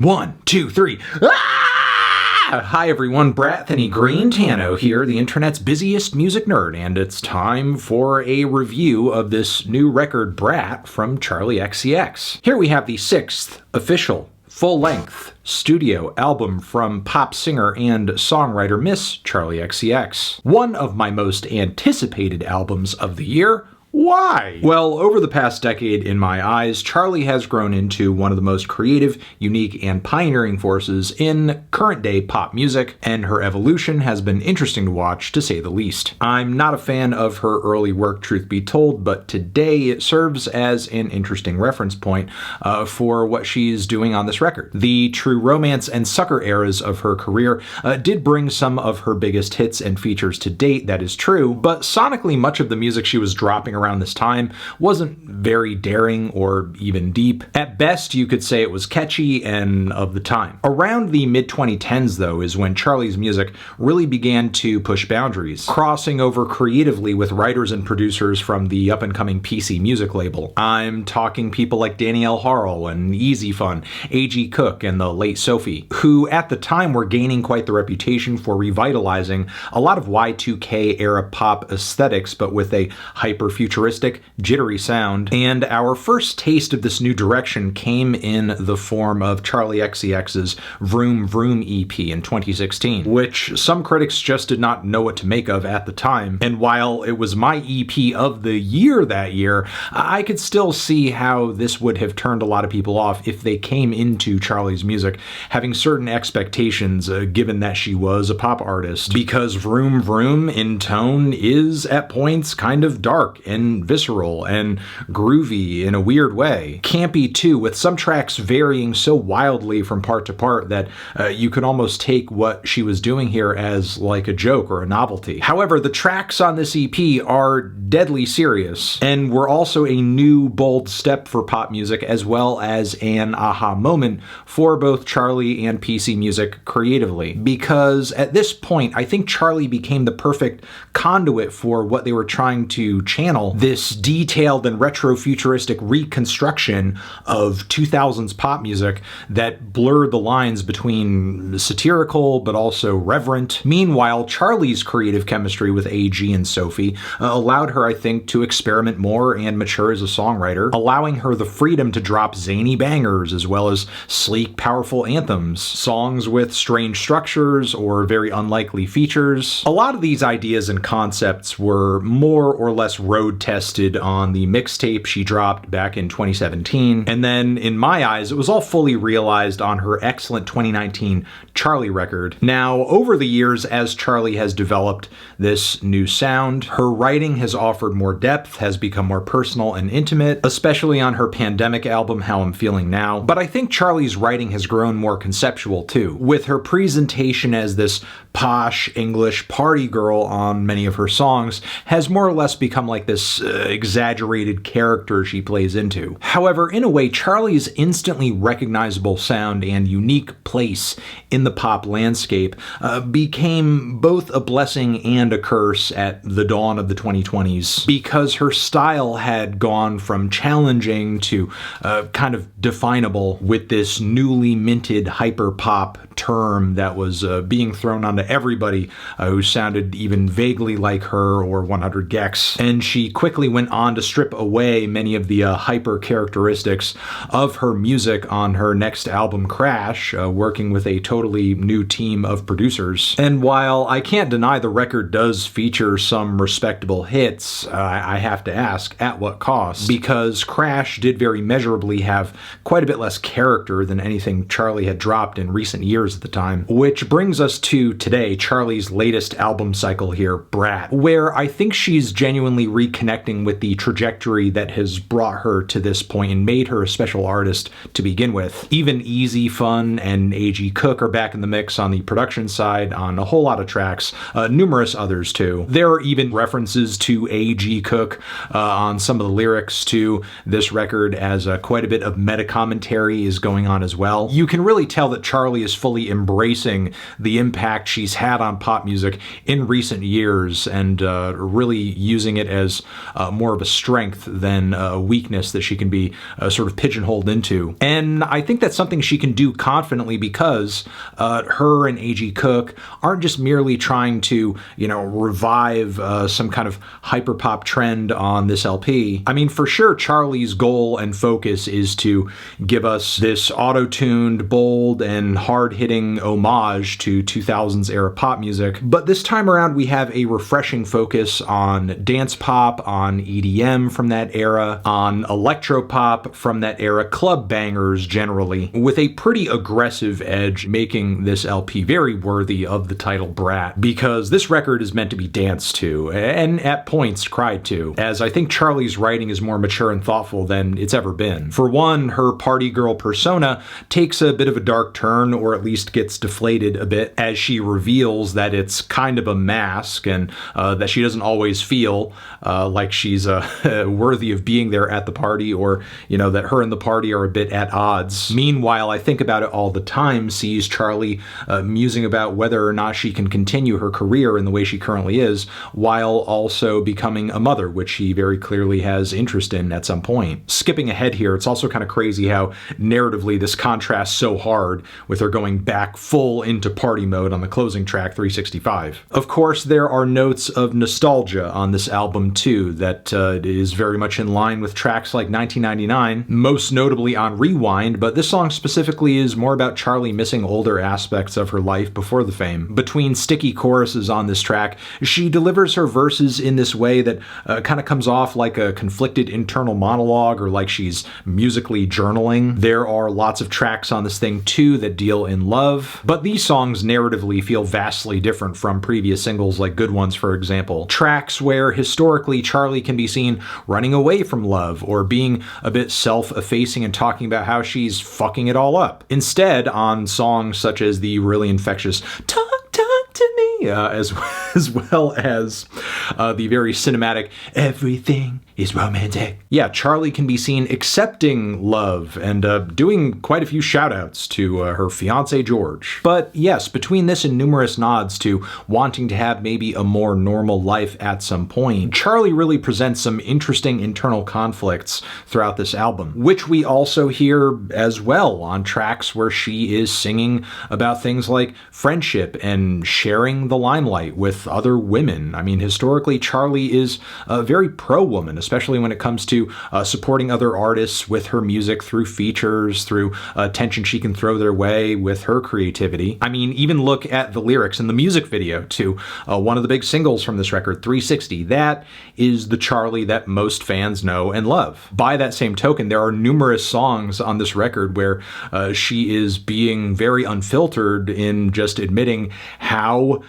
One, two, three. Ah! Hi everyone, Brathany Green Tano here, the internet's busiest music nerd, and it's time for a review of this new record, BRAT, from Charli XCX. Here we have the 6th official full-length studio album from pop singer and songwriter Miss Charli XCX. One of my most anticipated albums of the year. Why? Well, over the past decade, in my eyes, Charli has grown into one of the most creative, unique, and pioneering forces in current-day pop music, and her evolution has been interesting to watch, to say the least. I'm not a fan of her early work, truth be told, but today it serves as an interesting reference point for what she's doing on this record. The true romance and sucker eras of her career did bring some of her biggest hits and features to date, that is true, but sonically much of the music she was dropping around this time wasn't very daring or even deep. At best, you could say it was catchy and of the time. Around the mid-2010s, though, is when Charli's music really began to push boundaries, crossing over creatively with writers and producers from the up-and-coming PC music label. I'm talking people like Danielle Harle and Easy Fun, A.G. Cook, and the late Sophie, who at the time were gaining quite the reputation for revitalizing a lot of Y2K era pop aesthetics, but with a hyper-futuristic, jittery sound. And our first taste of this new direction came in the form of Charli XCX's Vroom Vroom EP in 2016, which some critics just did not know what to make of at the time. And while it was my EP of the year that year, I could still see how this would have turned a lot of people off if they came into Charli's music having certain expectations, given that she was a pop artist. Because Vroom Vroom in tone is at points kind of dark and visceral and groovy in a weird way. Campy too, with some tracks varying so wildly from part to part that you could almost take what she was doing here as like a joke or a novelty. However, the tracks on this EP are deadly serious and were also a new bold step for pop music, as well as an aha moment for both Charli and PC music creatively. Because at this point, I think Charli became the perfect conduit for what they were trying to channel, this detailed and retro-futuristic reconstruction of 2000s pop music that blurred the lines between satirical but also reverent. Meanwhile, Charli's creative chemistry with AG and Sophie allowed her, I think, to experiment more and mature as a songwriter, allowing her the freedom to drop zany bangers as well as sleek, powerful anthems, songs with strange structures or very unlikely features. A lot of these ideas and concepts were more or less road tested on the mixtape she dropped back in 2017, and then in my eyes it was all fully realized on her excellent 2019 Charli record. Now, over the years, as Charli has developed this new sound, her writing has offered more depth, has become more personal and intimate, especially on her pandemic album How I'm Feeling Now. But I think Charli's writing has grown more conceptual too, with her presentation as this posh English party girl on many of her songs has more or less become like this exaggerated character she plays into. However, in a way, Charli's instantly recognizable sound and unique place in the pop landscape became both a blessing and a curse at the dawn of the 2020s, because her style had gone from challenging to kind of definable with this newly minted hyperpop term that was being thrown onto everybody who sounded even vaguely like her or 100 Gex. And she quickly went on to strip away many of the hyper characteristics of her music on her next album, Crash, working with a totally new team of producers. And while I can't deny the record does feature some respectable hits, I have to ask, at what cost? Because Crash did very measurably have quite a bit less character than anything Charli had dropped in recent years at the time. Which brings us to today, Charli's latest album cycle here, BRAT, where I think she's genuinely reconnecting with the trajectory that has brought her to this point and made her a special artist to begin with. Even Easy Fun and A.G. Cook are back in the mix on the production side on a whole lot of tracks, numerous others too. There are even references to A.G. Cook on some of the lyrics to this record, as quite a bit of meta commentary is going on as well. You can really tell that Charli is fully embracing the impact she's had on pop music in recent years and really using it as more of a strength than a weakness that she can be sort of pigeonholed into. And I think that's something she can do confidently because her and A.G. Cook aren't just merely trying to, revive some kind of hyperpop trend on this LP. I mean, for sure, Charli's goal and focus is to give us this auto-tuned, bold, and hard-hitting homage to 2000s era pop music. But this time around, we have a refreshing focus on dance pop, on EDM from that era, on electropop from that era, club bangers generally, with a pretty aggressive edge, making this LP very worthy of the title Brat, because this record is meant to be danced to, and at points cried to, as I think Charli's writing is more mature and thoughtful than it's ever been. For one, her party girl persona takes a bit of a dark turn, or at least gets deflated a bit, as she reveals that it's kind of a mask, and that she doesn't always feel like she's worthy of being there at the party, or, that her and the party are a bit at odds. Meanwhile, I Think About It All the Time sees Charli musing about whether or not she can continue her career in the way she currently is, while also becoming a mother, which she very clearly has interest in at some point. Skipping ahead here, it's also kind of crazy how narratively this contrasts so hard with her going back full into party mode on the closing track, 365. Of course, there are notes of nostalgia on this album too that is very much in line with tracks like 1999, most notably on Rewind, but this song specifically is more about Charli missing older aspects of her life before the fame. Between sticky choruses on this track, she delivers her verses in this way that kind of comes off like a conflicted internal monologue, or like she's musically journaling. There are lots of tracks on this thing too that deal in love, but these songs narratively feel vastly different from previous singles like Good Ones, for example. Tracks where historically Charli can be seen running away from love, or being a bit self-effacing and talking about how she's fucking it all up. Instead, on songs such as the really infectious Talk to Me, as well as the very cinematic Everything is Romantic. Yeah, Charli can be seen accepting love and doing quite a few shout-outs to her fiancé George. But yes, between this and numerous nods to wanting to have maybe a more normal life at some point, Charli really presents some interesting internal conflicts throughout this album, which we also hear as well on tracks where she is singing about things like friendship and sharing the limelight with other women. I mean, historically, Charli is very pro-woman, especially when it comes to supporting other artists with her music through features, through attention she can throw their way with her creativity. I mean, even look at the lyrics in the music video to one of the big singles from this record, 360. That is the Charli that most fans know and love. By that same token, there are numerous songs on this record where she is being very unfiltered in just admitting how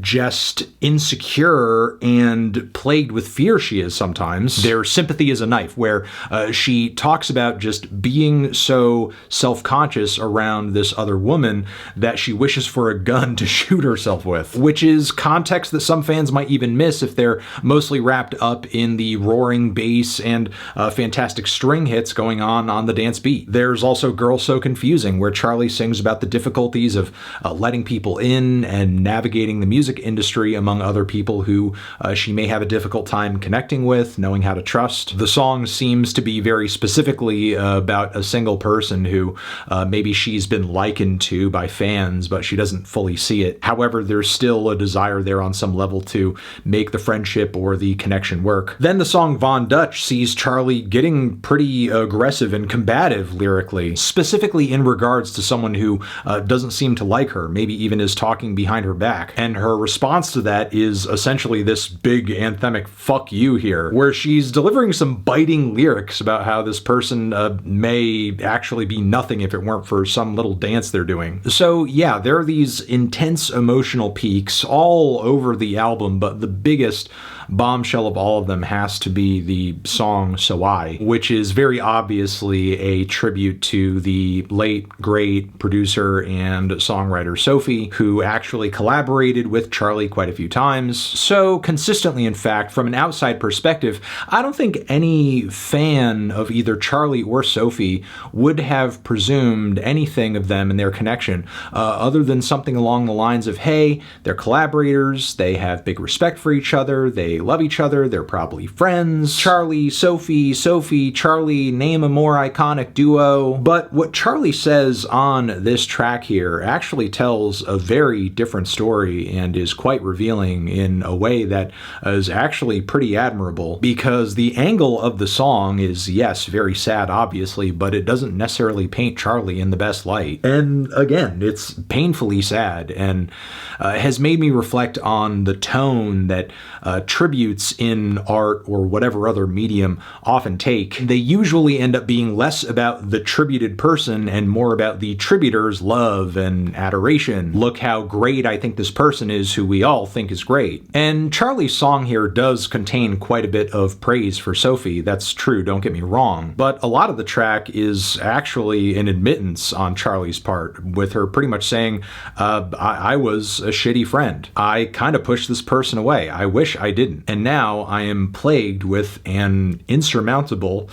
just insecure and plagued with fear she is sometimes. There's Sympathy is a Knife, where she talks about just being so self-conscious around this other woman that she wishes for a gun to shoot herself with, which is context that some fans might even miss if they're mostly wrapped up in the roaring bass and fantastic string hits going on the dance beat. There's also Girl So Confusing, where Charli sings about the difficulties of letting people in and navigating the music industry among other people who she may have a difficult time connecting with, knowing how to trust. The song seems to be very specifically about a single person who maybe she's been likened to by fans, but she doesn't fully see it. However, there's still a desire there on some level to make the friendship or the connection work. Then the song Von Dutch sees Charli getting pretty aggressive and combative lyrically, specifically in regards to someone who doesn't seem to like her, maybe even is talking behind her back. And her response to that is essentially this big anthemic fuck you here, where she's delivering some biting lyrics about how this person may actually be nothing if it weren't for some little dance they're doing. So yeah, there are these intense emotional peaks all over the album, but the biggest bombshell of all of them has to be the song So I, which is very obviously a tribute to the late, great producer and songwriter Sophie, who actually collaborated with Charli quite a few times. So consistently, in fact, from an outside perspective, I don't think any fan of either Charli or Sophie would have presumed anything of them and their connection, other than something along the lines of, hey, they're collaborators, they have big respect for each other, they they love each other, they're probably friends. Charli, Sophie, Sophie, Charli, name a more iconic duo. But what Charli says on this track here actually tells a very different story and is quite revealing in a way that is actually pretty admirable, because the angle of the song is, yes, very sad, obviously, but it doesn't necessarily paint Charli in the best light. And again, it's painfully sad, and has made me reflect on the tone that tributes in art or whatever other medium often take. They usually end up being less about the tributed person and more about the tributor's love and adoration. Look how great I think this person is who we all think is great. And Charli's song here does contain quite a bit of praise for Sophie. That's true, don't get me wrong. But a lot of the track is actually an admittance on Charli's part, with her pretty much saying, I was a shitty friend. I kind of pushed this person away. I wish I didn't. And now I am plagued with an insurmountable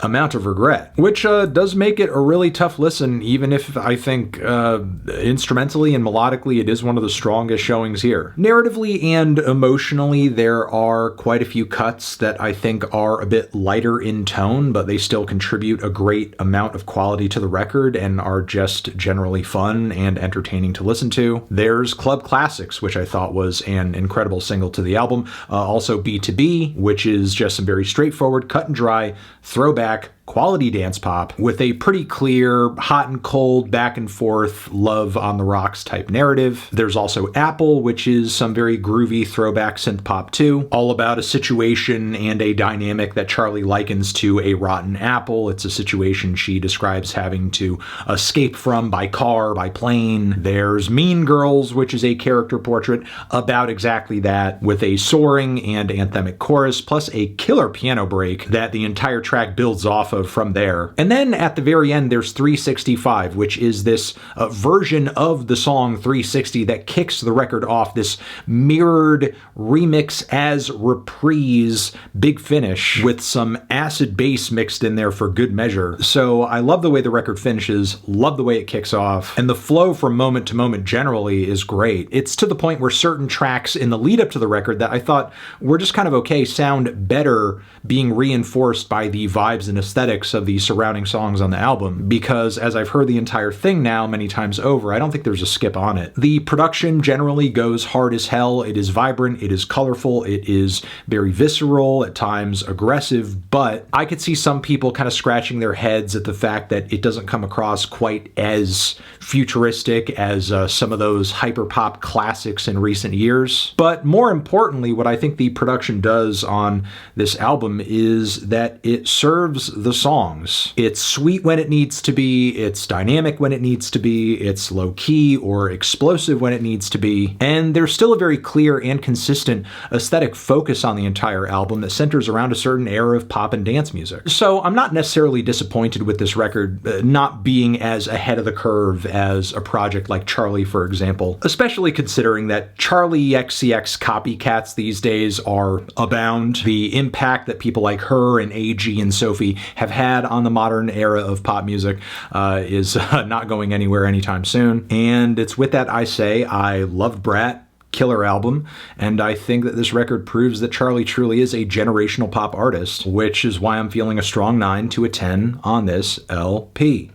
amount of regret, which does make it a really tough listen, even if I think instrumentally and melodically it is one of the strongest showings here. Narratively and emotionally, there are quite a few cuts that I think are a bit lighter in tone, but they still contribute a great amount of quality to the record and are just generally fun and entertaining to listen to. There's Club Classics, which I thought was an incredible single to the album. Also B2B, which is just some very straightforward, cut and dry, throwback, quality dance pop with a pretty clear hot and cold back and forth love on the rocks type narrative. There's also Apple, which is some very groovy throwback synth pop too, all about a situation and a dynamic that Charli likens to a rotten apple. It's a situation she describes having to escape from by car, by plane. There's Mean Girls, which is a character portrait about exactly that, with a soaring and anthemic chorus plus a killer piano break that the entire track builds off of from there. And then at the very end, there's 365, which is this version of the song 360 that kicks the record off, this mirrored remix as reprise big finish with some acid bass mixed in there for good measure. So I love the way the record finishes, love the way it kicks off, and the flow from moment to moment generally is great. It's to the point where certain tracks in the lead up to the record that I thought were just kind of okay sound better being reinforced by the vibes and aesthetics of the surrounding songs on the album, because as I've heard the entire thing now many times over, I don't think there's a skip on it. The production generally goes hard as hell. It is vibrant, it is colorful, it is very visceral, at times aggressive, but I could see some people kind of scratching their heads at the fact that it doesn't come across quite as futuristic as some of those hyperpop classics in recent years. But more importantly, what I think the production does on this album is that it serves the songs. It's sweet when it needs to be, it's dynamic when it needs to be, it's low-key or explosive when it needs to be, and there's still a very clear and consistent aesthetic focus on the entire album that centers around a certain era of pop and dance music. So I'm not necessarily disappointed with this record not being as ahead of the curve as a project like Charli, for example, especially considering that Charli XCX copycats these days are abound. The impact that people like her and AG and Sophie have had on the modern era of pop music is not going anywhere anytime soon. And it's with that I say I loved BRAT, killer album, and I think that this record proves that Charli truly is a generational pop artist, which is why I'm feeling a strong 9 to a 10 on this LP.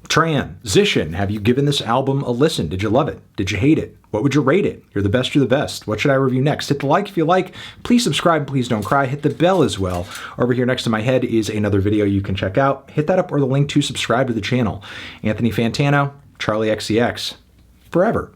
Transition. Have you given this album a listen? Did you love it? Did you hate it? What would you rate it? You're the best, you're the best. What should I review next? Hit the like if you like. Please subscribe, please don't cry. Hit the bell as well. Over here next to my head is another video you can check out. Hit that up or the link to subscribe to the channel. Anthony Fantano, Charli XCX, forever.